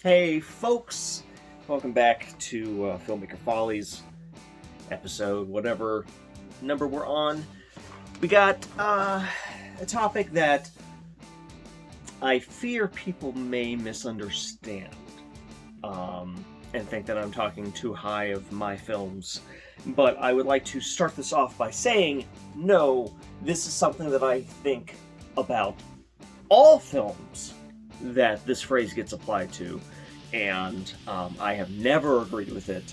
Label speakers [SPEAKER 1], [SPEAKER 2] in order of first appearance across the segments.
[SPEAKER 1] Hey folks, welcome back to Filmmaker Follies episode, whatever number we're on. We got a topic that I fear people may misunderstand and think that I'm talking too high of my films. But I would like to start this off by saying, no, this is something that I think about all films that this phrase gets applied to, and I have never agreed with it,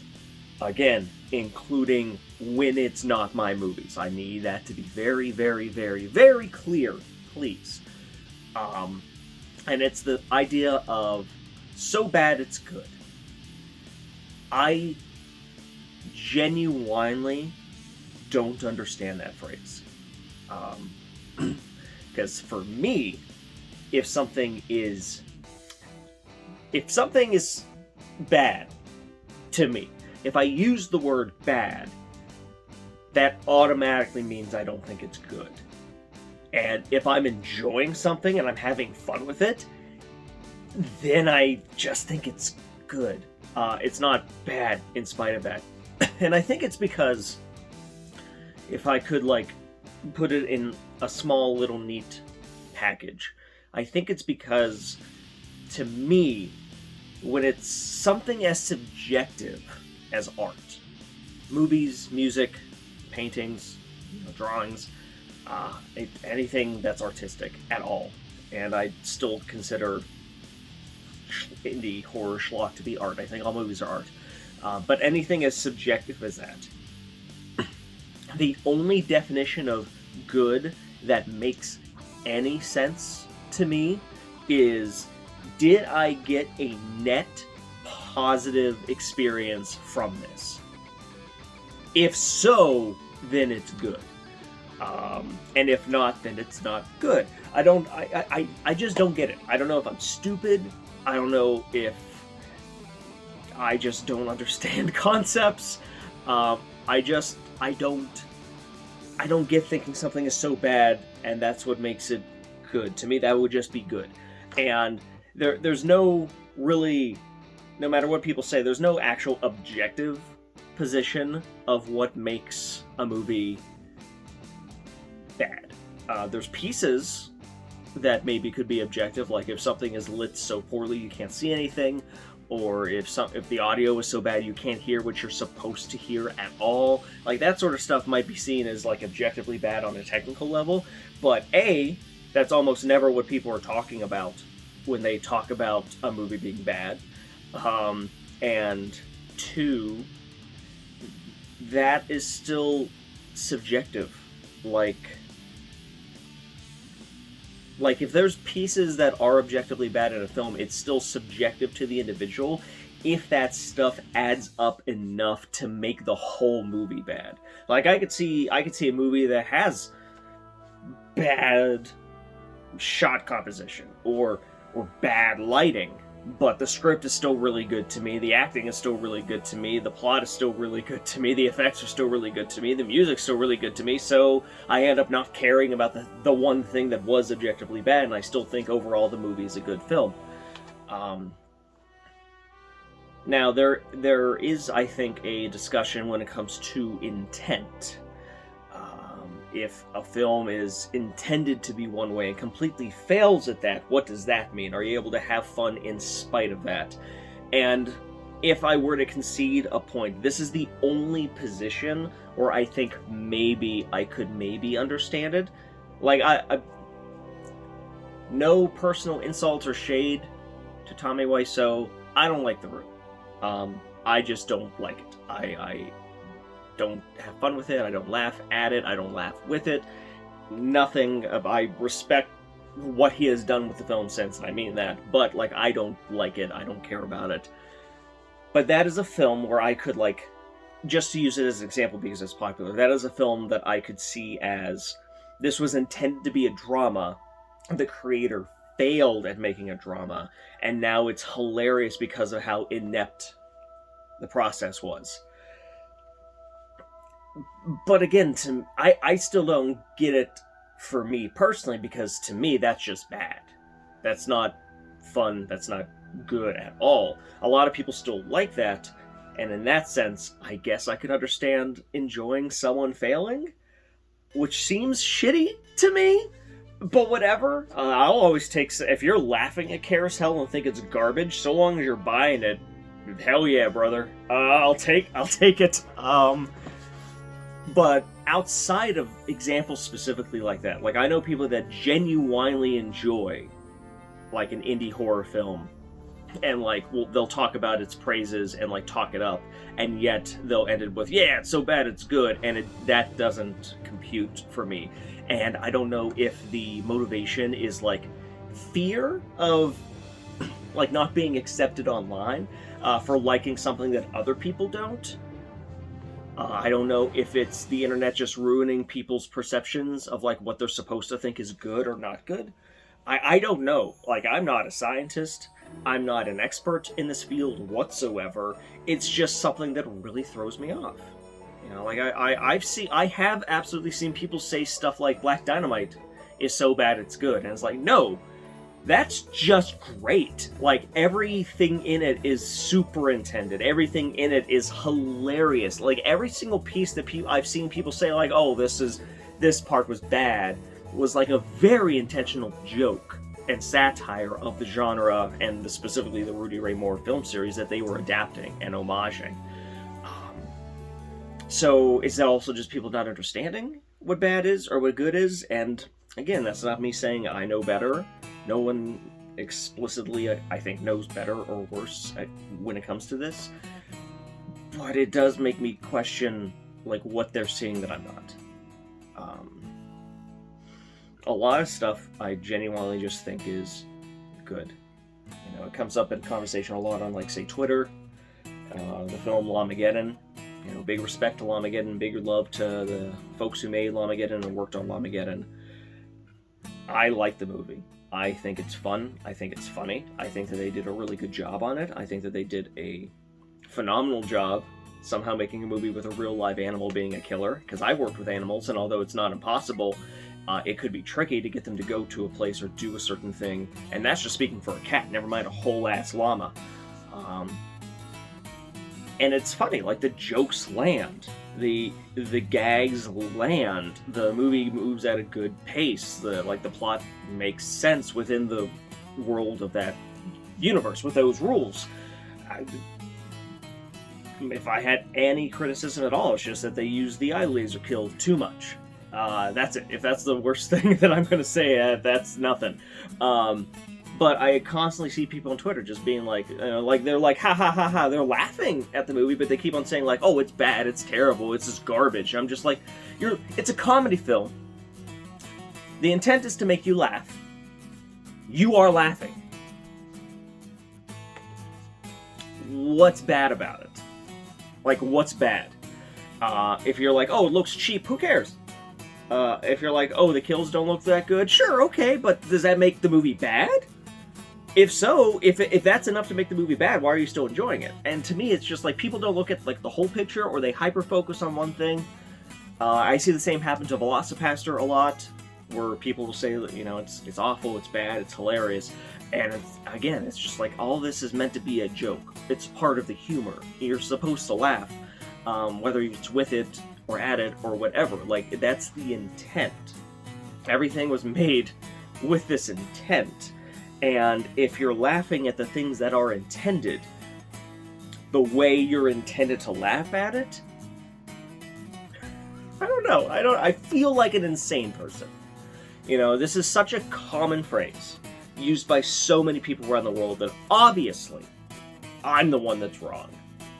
[SPEAKER 1] again, including when it's not my movies. I need that to be very, very, very, very clear, please. And it's the idea of so bad it's good. I genuinely don't understand that phrase. Because for me, if something is bad to me, if I use the word bad, that automatically means I don't think it's good. And if I'm enjoying something and I'm having fun with it, then I just think it's good. It's not bad in spite of that. And I think it's because, if I could put it in a small little neat package, I think it's because, to me, when it's something as subjective as art, movies, music, paintings, drawings, anything that's artistic at all, and I still consider indie horror schlock to be art. I think all movies are art. But anything as subjective as that, the only definition of good that makes any sense to me is, did I get a net positive experience from this? If so, then it's good. And if not, then it's not good. I just don't get it. I don't know if I'm stupid. I don't know if I just don't understand concepts. I don't get thinking something is so bad and that's what makes it good. To me, that would just be good. And there's no really, no matter what people say, there's no actual objective position of what makes a movie bad. There's pieces that maybe could be objective, like if something is lit so poorly you can't see anything, or if the audio is so bad you can't hear what you're supposed to hear at all. Like, that sort of stuff might be seen as objectively bad on a technical level, but that's almost never what people are talking about when they talk about a movie being bad. And two, that is still subjective. Like if there's pieces that are objectively bad in a film, it's still subjective to the individual if that stuff adds up enough to make the whole movie bad. Like, I could see a movie that has bad shot composition or bad lighting, but the script is still really good to me, the acting is still really good to me, the plot is still really good to me, the effects are still really good to me, the music's still really good to me, so I end up not caring about the one thing that was objectively bad, and I still think overall the movie is a good film. Now, there is, I think, a discussion when it comes to intent. If a film is intended to be one way and completely fails at that, what does that mean? Are you able to have fun in spite of that? And if I were to concede a point, this is the only position where I think maybe I could understand it. Like, I no personal insult or shade to Tommy Wiseau. I don't like The Room. I just don't like it. I don't have fun with it, I don't laugh at it, I don't laugh with it, nothing. I respect what he has done with the film since, and I mean that, but, I don't like it, I don't care about it. But that is a film where I could, just to use it as an example because it's popular, that is a film that I could see as, this was intended to be a drama, the creator failed at making a drama, and now it's hilarious because of how inept the process was. But again, I still don't get it for me personally, because to me that's just bad. That's not fun, that's not good at all. A lot of people still like that, and in that sense, I guess I could understand enjoying someone failing, which seems shitty to me, but whatever. I'll always take, if you're laughing at Carousel and think it's garbage, so long as you're buying it, hell yeah, brother. I'll take it. But outside of examples specifically like that, like I know people that genuinely enjoy like an indie horror film, and like they'll talk about its praises and like talk it up, and yet they'll end it with, yeah, it's so bad it's good, and that doesn't compute for me. And I don't know if the motivation is like fear of like not being accepted online for liking something that other people don't. I don't know if it's the internet just ruining people's perceptions of like what they're supposed to think is good or not good. I don't know. Like, I'm not a scientist. I'm not an expert in this field whatsoever. It's just something that really throws me off. You know, like I have absolutely seen people say stuff like Black Dynamite is so bad it's good, and it's like, no, that's just great. Like, everything in it is super intended. Everything in it is hilarious. Like, every single piece that I've seen people say, like, oh, this part was bad, was like a very intentional joke and satire of the genre, and specifically the Rudy Ray Moore film series that they were adapting and homaging. So is that also just people not understanding what bad is or what good is? And again, that's not me saying I know better. No one explicitly, I think, knows better or worse when it comes to this. But it does make me question like what they're seeing that I'm not. A lot of stuff I genuinely just think is good. You know, it comes up in conversation a lot on, like, say, Twitter. The film Lamageddon. You know, big respect to Lamageddon, big love to the folks who made Lamageddon and worked on Lamageddon. I like the movie. I think it's fun. I think it's funny. I think that they did a really good job on it. I think that they did a phenomenal job somehow making a movie with a real live animal being a killer. Because I've worked with animals, and although it's not impossible, it could be tricky to get them to go to a place or do a certain thing. And that's just speaking for a cat, never mind a whole-ass llama. And it's funny, like, the jokes land. The gags land. The movie moves at a good pace. The plot makes sense within the world of that universe with those rules. If I had any criticism at all, it's just that they used the eye laser kill too much. That's it. If that's the worst thing that I'm going to say, that's nothing. But I constantly see people on Twitter just being like, like they're like, ha ha ha ha. They're laughing at the movie, but they keep on saying like, oh, it's bad, it's terrible, it's just garbage. I'm just like, it's a comedy film. The intent is to make you laugh. You are laughing. What's bad about it? Like, what's bad? If you're like, oh, it looks cheap, who cares? If you're like, oh, the kills don't look that good, sure, okay, but does that make the movie bad? If so, if that's enough to make the movie bad, why are you still enjoying it? And to me, it's just like people don't look at like the whole picture, or they hyper-focus on one thing. I see the same happen to Velocipaster a lot, where people will say that, you know, it's awful, it's bad, it's hilarious. And it's just like, all this is meant to be a joke. It's part of the humor. You're supposed to laugh, whether it's with it or at it or whatever. Like, that's the intent. Everything was made with this intent. And if you're laughing at the things that are intended, the way you're intended to laugh at it, I don't know. I feel like an insane person. You know, this is such a common phrase used by so many people around the world that obviously I'm the one that's wrong.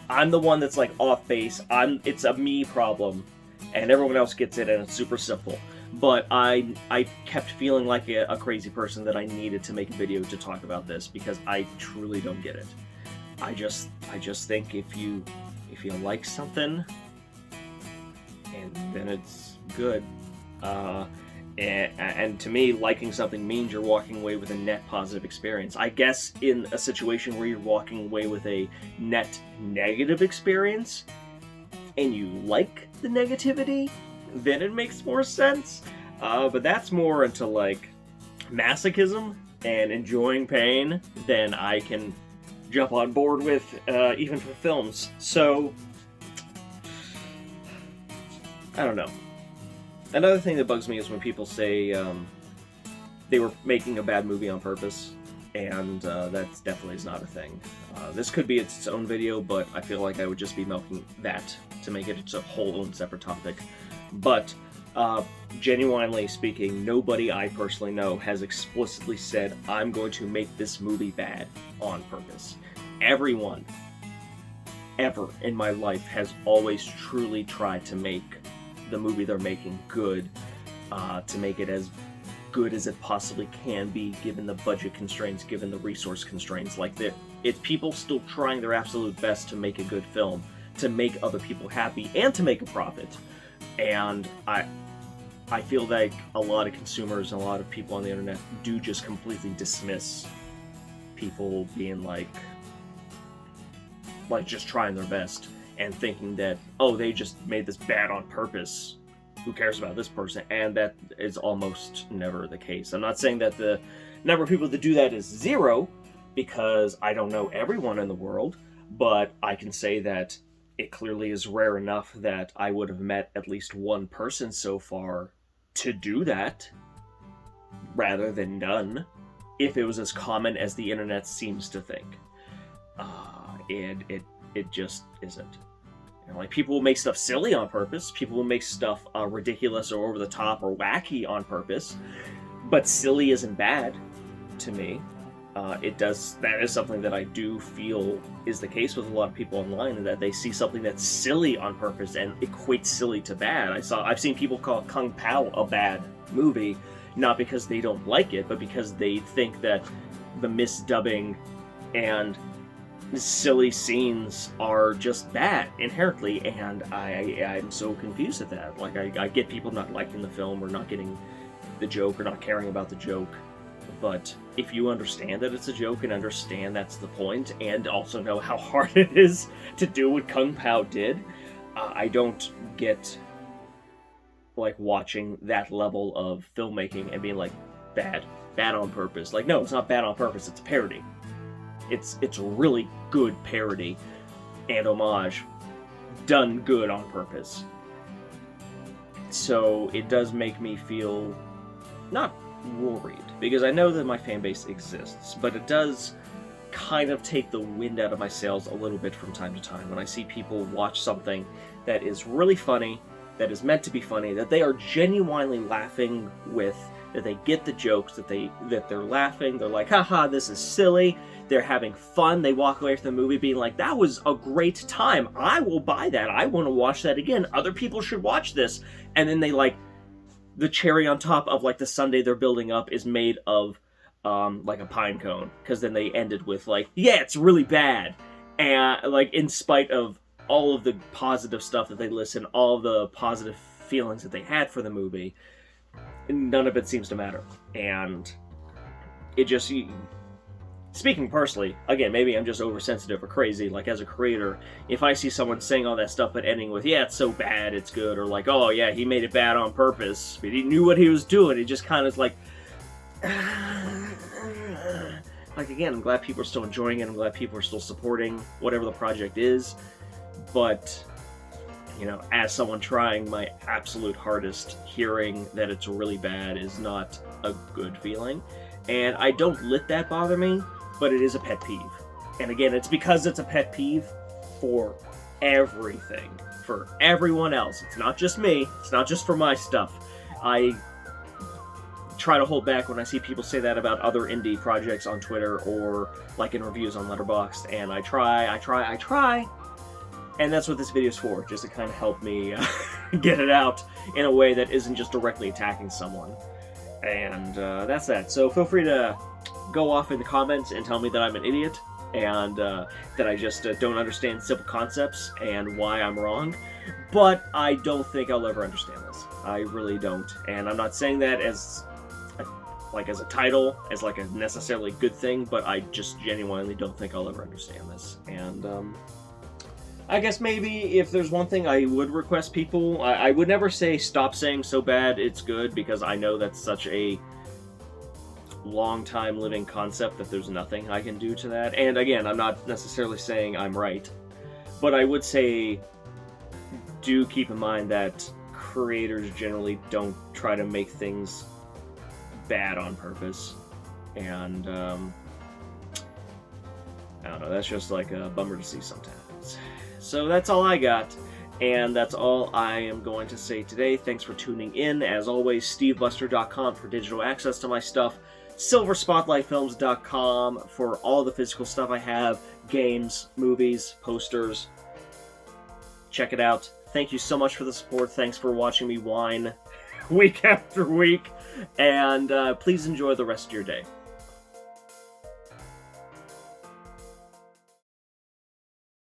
[SPEAKER 1] I'm the one that's like off base. It's a me problem, and everyone else gets it, and it's super simple. But I kept feeling like a crazy person that I needed to make a video to talk about this, because I truly don't get it. I just think if you like something, and then it's good. And to me, liking something means you're walking away with a net positive experience. I guess in a situation where you're walking away with a net negative experience, and you like the negativity, then it makes more sense. But that's more into like masochism and enjoying pain, then I can jump on board with, even for films. So, I don't know. Another thing that bugs me is when people say they were making a bad movie on purpose, and that definitely is not a thing. This could be its own video, but I feel like I would just be milking that to make it its a whole and separate topic. But genuinely speaking, nobody I personally know has explicitly said, I'm going to make this movie bad on purpose. Everyone, ever in my life, has always truly tried to make the movie they're making good, to make it as good as it possibly can be, given the budget constraints, given the resource constraints. Like, it's people still trying their absolute best to make a good film, to make other people happy, and to make a profit. And I feel like a lot of consumers and a lot of people on the internet do just completely dismiss people being like just trying their best and thinking that, oh, they just made this bad on purpose. Who cares about this person? And that is almost never the case. I'm not saying that the number of people that do that is zero, because I don't know everyone in the world, but I can say that it clearly is rare enough that I would have met at least one person so far to do that, rather than none, if it was as common as the internet seems to think. And it just isn't. You know, like, people will make stuff silly on purpose, people will make stuff ridiculous or over the top or wacky on purpose, but silly isn't bad to me. That is something that I do feel is the case with a lot of people online, and that they see something that's silly on purpose and equate silly to bad. I've seen people call Kung Pao a bad movie, not because they don't like it, but because they think that the misdubbing and silly scenes are just bad inherently, and I'm so confused at that. Like, I get people not liking the film or not getting the joke or not caring about the joke, but if you understand that it's a joke and understand that's the point, and also know how hard it is to do what Kung Pao did, I don't get like watching that level of filmmaking and being like, bad on purpose. Like, no, it's not bad on purpose, it's a parody. It's really good parody and homage done good on purpose. So it does make me feel not worried, because I know that my fan base exists, but it does kind of take the wind out of my sails a little bit from time to time when I see people watch something that is really funny, that is meant to be funny, that they are genuinely laughing with, that they get the jokes, that they're laughing, they're like, haha, this is silly, they're having fun, they walk away from the movie being like, that was a great time, I will buy that, I want to watch that again, other people should watch this, and then they like, the cherry on top of like the sundae they're building up is made of like a pine cone, because then they ended with like, yeah, it's really bad, and like, in spite of all of the positive stuff that they listen, all the positive feelings that they had for the movie, none of it seems to matter. And it just, speaking personally, again, maybe I'm just oversensitive or crazy, like as a creator, if I see someone saying all that stuff but ending with, yeah, it's so bad, it's good, or like, oh yeah, he made it bad on purpose, but he knew what he was doing, it just kind of like, again, I'm glad people are still enjoying it, I'm glad people are still supporting whatever the project is, but, you know, as someone trying my absolute hardest, hearing that it's really bad is not a good feeling. And I don't let that bother me, but it is a pet peeve. And again, it's because it's a pet peeve for everything, for everyone else. It's not just me, it's not just for my stuff. I try to hold back when I see people say that about other indie projects on Twitter or like in reviews on Letterboxd, and I try. And that's what this video is for, just to kind of help me get it out in a way that isn't just directly attacking someone. And that's that. So feel free to go off in the comments and tell me that I'm an idiot, and that I just don't understand simple concepts and why I'm wrong. But I don't think I'll ever understand this. I really don't. And I'm not saying that as a title, as like a necessarily good thing, but I just genuinely don't think I'll ever understand this. And I guess maybe if there's one thing I would request people, I would never say stop saying so bad it's good, because I know that's such a long-time living concept that there's nothing I can do to that. And again, I'm not necessarily saying I'm right, but I would say do keep in mind that creators generally don't try to make things bad on purpose. And I don't know, that's just like a bummer to see sometimes. So that's all I got, and that's all I am going to say today. Thanks for tuning in. As always, stevebuster.com for digital access to my stuff, silverspotlightfilms.com for all the physical stuff I have, games, movies, posters. Check it out. Thank you so much for the support. Thanks for watching me whine week after week, and please enjoy the rest of your day.